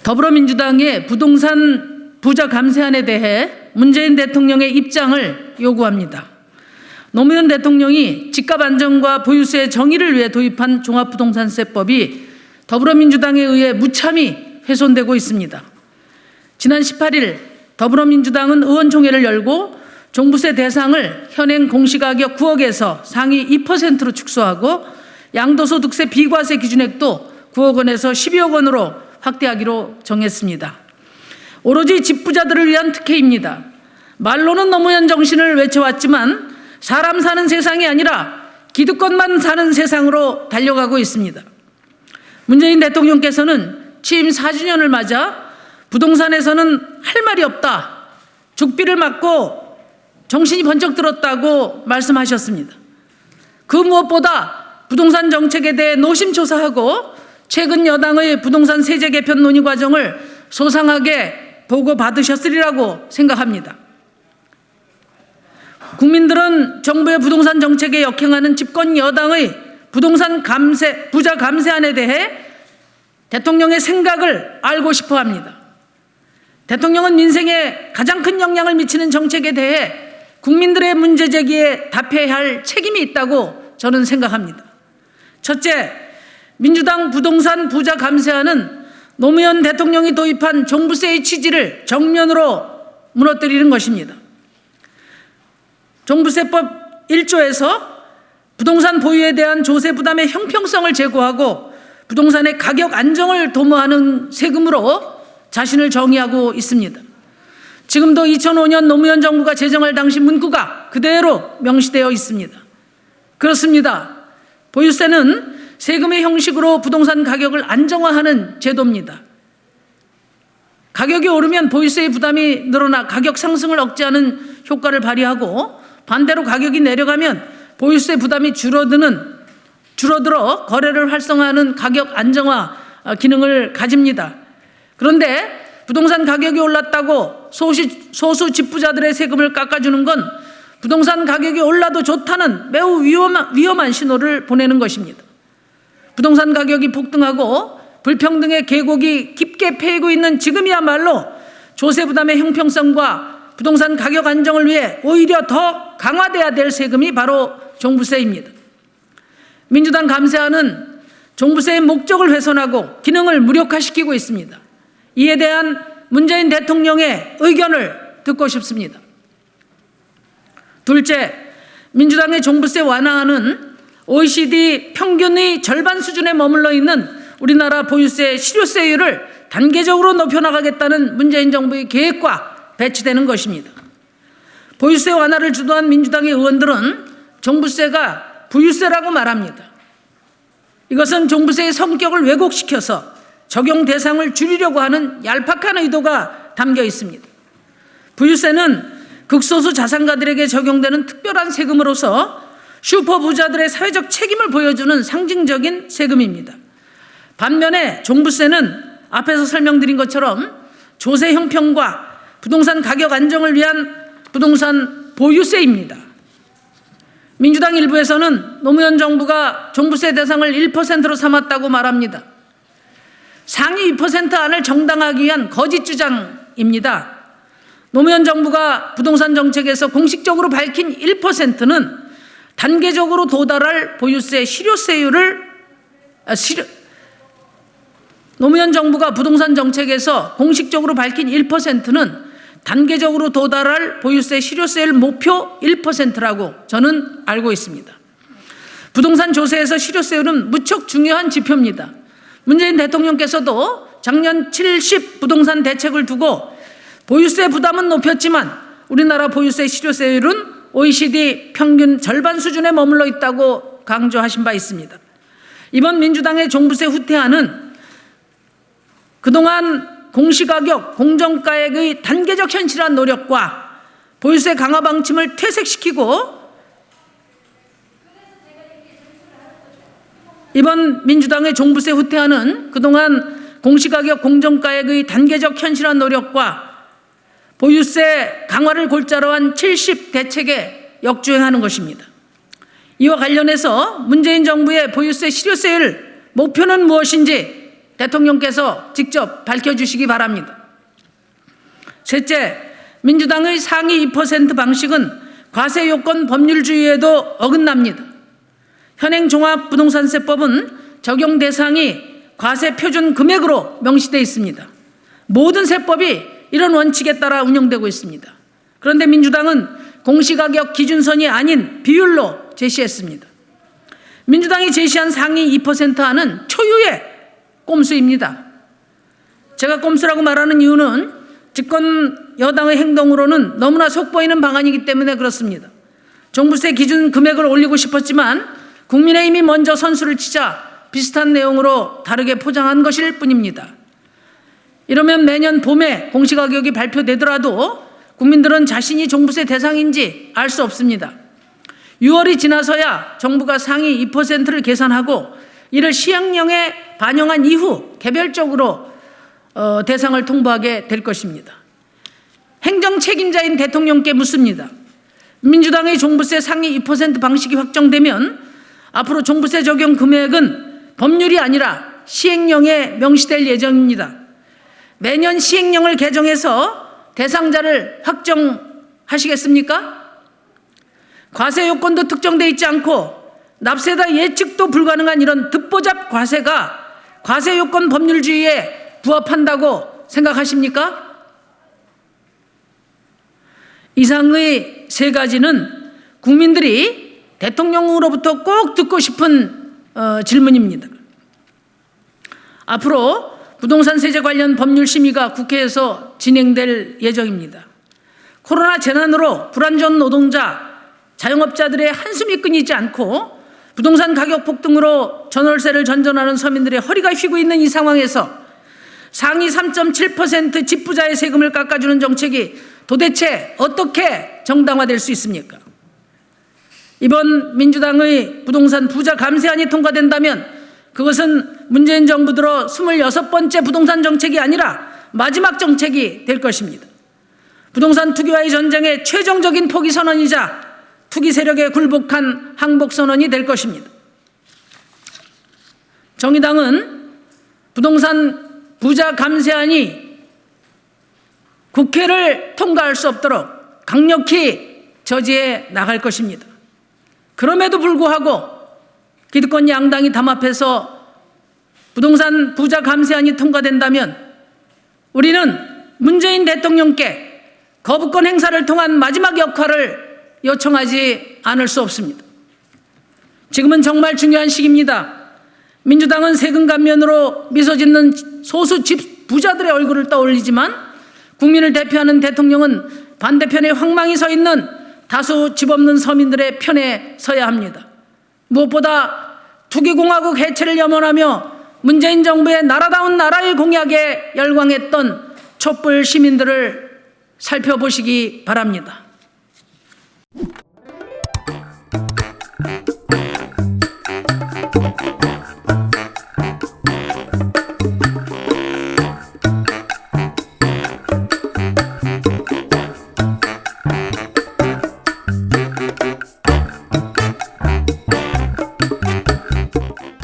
더불어민주당의 부동산 부자 감세안에 대해 문재인 대통령의 입장을 요구합니다. 노무현 대통령이 집값 안정과 보유세 정의를 위해 도입한 종합부동산세법이 더불어민주당에 의해 무참히 훼손되고 있습니다. 지난 18일 더불어민주당은 의원총회를 열고 종부세 대상을 현행 공시가격 9억에서 상위 2%로 축소하고 양도소득세 비과세 기준액도 9억 원에서 12억 원으로 확대하기로 정했습니다. 오로지 집부자들을 위한 특혜입니다. 말로는 노무현 정신을 외쳐왔지만 사람 사는 세상이 아니라 기득권만 사는 세상으로 달려가고 있습니다. 문재인 대통령께서는 취임 4주년을 맞아 부동산에서는 할 말이 없다, 죽비를 맞고 정신이 번쩍 들었다고 말씀하셨습니다. 그 무엇보다 부동산 정책에 대해 노심초사하고 최근 여당의 부동산 세제 개편 논의 과정을 소상하게 보고받으셨으리라고 생각합니다. 국민들은 정부의 부동산 정책에 역행하는 집권 여당의 부동산 부자 감세안에 대해 대통령의 생각을 알고 싶어 합니다. 대통령은 민생에 가장 큰 영향을 미치는 정책에 대해 국민들의 문제 제기에 답해야 할 책임이 있다고 저는 생각합니다. 첫째, 민주당 부동산 부자 감세안은 노무현 대통령이 도입한 종부세의 취지를 정면으로 무너뜨리는 것입니다. 종부세법 1조에서 부동산 보유에 대한 조세 부담의 형평성을 제고하고 부동산의 가격 안정을 도모하는 세금으로 자신을 정의하고 있습니다. 지금도 2005년 노무현 정부가 제정할 당시 문구가 그대로 명시되어 있습니다. 그렇습니다. 보유세는 세금의 형식으로 부동산 가격을 안정화하는 제도입니다. 가격이 오르면 보유세의 부담이 늘어나 가격 상승을 억제하는 효과를 발휘하고 반대로 가격이 내려가면 보유세 부담이 줄어들어 거래를 활성화하는 가격 안정화 기능을 가집니다. 그런데 부동산 가격이 올랐다고 소수 집부자들의 세금을 깎아주는 건 부동산 가격이 올라도 좋다는 매우 위험한 신호를 보내는 것입니다. 부동산 가격이 폭등하고 불평등의 계곡이 깊게 패이고 있는 지금이야말로 조세 부담의 형평성과 부동산 가격 안정을 위해 오히려 더 강화돼야 될 세금이 바로 종부세입니다. 민주당 감세안은 종부세의 목적을 훼손하고 기능을 무력화시키고 있습니다. 이에 대한 문재인 대통령의 의견을 듣고 싶습니다. 둘째, 민주당의 종부세 완화안은 OECD 평균의 절반 수준에 머물러 있는 우리나라 보유세 실효세율을 단계적으로 높여나가겠다는 문재인 정부의 계획과 배치되는 것입니다. 보유세 완화를 주도한 민주당의 의원들은 종부세가 부유세라고 말합니다. 이것은 종부세의 성격을 왜곡시켜서 적용 대상을 줄이려고 하는 얄팍한 의도가 담겨 있습니다. 부유세는 극소수 자산가들에게 적용되는 특별한 세금으로서 슈퍼부자들의 사회적 책임을 보여주는 상징적인 세금입니다. 반면에 종부세는 앞에서 설명드린 것처럼 조세 형평과 부동산 가격 안정을 위한 부동산 보유세입니다. 민주당 일부에서는 노무현 정부가 종부세 대상을 1%로 삼았다고 말합니다. 상위 2% 안을 정당화하기 위한 거짓 주장입니다. 노무현 정부가 부동산 정책에서 공식적으로 밝힌 1%는 단계적으로 도달할 보유세 실효세율을 노무현 정부가 부동산 정책에서 공식적으로 밝힌 1%는 단계적으로 도달할 보유세 실효세율 목표 1%라고 저는 알고 있습니다. 부동산 조세에서 실효세율은 무척 중요한 지표입니다. 문재인 대통령께서도 작년 70 부동산 대책을 두고 보유세 부담은 높였지만 우리나라 보유세 실효세율은 OECD 평균 절반 수준에 머물러 있다고 강조하신 바 있습니다. 이번 민주당의 종부세 후퇴안은 그동안 공시가격, 공정가액의 단계적 현실화 노력과 보유세 강화 방침을 퇴색시키고 이번 민주당의 종부세 후퇴안은 그동안 공시가격, 공정가액의 단계적 현실화 노력과 보유세 강화를 골자로 한 70 대책에 역주행하는 것입니다. 이와 관련해서 문재인 정부의 보유세 실효세율 목표는 무엇인지 대통령께서 직접 밝혀주시기 바랍니다. 셋째, 민주당의 상위 2% 방식은 과세 요건 법률주의에도 어긋납니다. 현행 종합부동산세법은 적용 대상이 과세 표준 금액으로 명시되어 있습니다. 모든 세법이 이런 원칙에 따라 운영되고 있습니다. 그런데 민주당은 공시가격 기준선이 아닌 비율로 제시했습니다. 민주당이 제시한 상위 2% 안은 초유의 꼼수입니다. 제가 꼼수라고 말하는 이유는 집권 여당의 행동으로는 너무나 속보이는 방안이기 때문에 그렇습니다. 종부세 기준 금액을 올리고 싶었지만 국민의힘이 먼저 선수를 치자 비슷한 내용으로 다르게 포장한 것일 뿐입니다. 이러면 매년 봄에 공시가격이 발표되더라도 국민들은 자신이 종부세 대상인지 알 수 없습니다. 6월이 지나서야 정부가 상위 2%를 계산하고 이를 시행령에 반영한 이후 개별적으로 대상을 통보하게 될 것입니다. 행정 책임자인 대통령께 묻습니다. 민주당의 종부세 상위 2% 방식이 확정되면 앞으로 종부세 적용 금액은 법률이 아니라 시행령에 명시될 예정입니다. 매년 시행령을 개정해서 대상자를 확정하시겠습니까? 과세 요건도 특정되어 있지 않고 납세자 예측도 불가능한 이런 듣보잡 과세가 과세 요건 법률주의에 부합한다고 생각하십니까? 이상의 세 가지는 국민들이 대통령으로부터 꼭 듣고 싶은 질문입니다. 앞으로 부동산 세제 관련 법률 심의가 국회에서 진행될 예정입니다. 코로나 재난으로 불안전 노동자, 자영업자들의 한숨이 끊이지 않고 부동산 가격 폭등으로 전월세를 전전하는 서민들의 허리가 휘고 있는 이 상황에서 상위 3.7% 집부자의 세금을 깎아주는 정책이 도대체 어떻게 정당화될 수 있습니까? 이번 민주당의 부동산 부자 감세안이 통과된다면 그것은 문재인 정부 들어 26번째 부동산 정책이 아니라 마지막 정책이 될 것입니다. 부동산 투기와의 전쟁의 최종적인 포기 선언이자 투기 세력에 굴복한 항복 선언이 될 것입니다. 정의당은 부동산 부자 감세안이 국회를 통과할 수 없도록 강력히 저지해 나갈 것입니다. 그럼에도 불구하고 기득권 양당이 담합해서 부동산 부자 감세안이 통과된다면 우리는 문재인 대통령께 거부권 행사를 통한 마지막 역할을 요청하지 않을 수 없습니다. 지금은 정말 중요한 시기입니다. 민주당은 세금 감면으로 미소 짓는 소수 집 부자들의 얼굴을 떠올리지만 국민을 대표하는 대통령은 반대편에 황망히 서 있는 다수 집 없는 서민들의 편에 서야 합니다. 무엇보다 투기공화국 해체를 염원하며 문재인 정부의 나라다운 나라의 공약에 열광했던 촛불 시민들을 살펴보시기 바랍니다.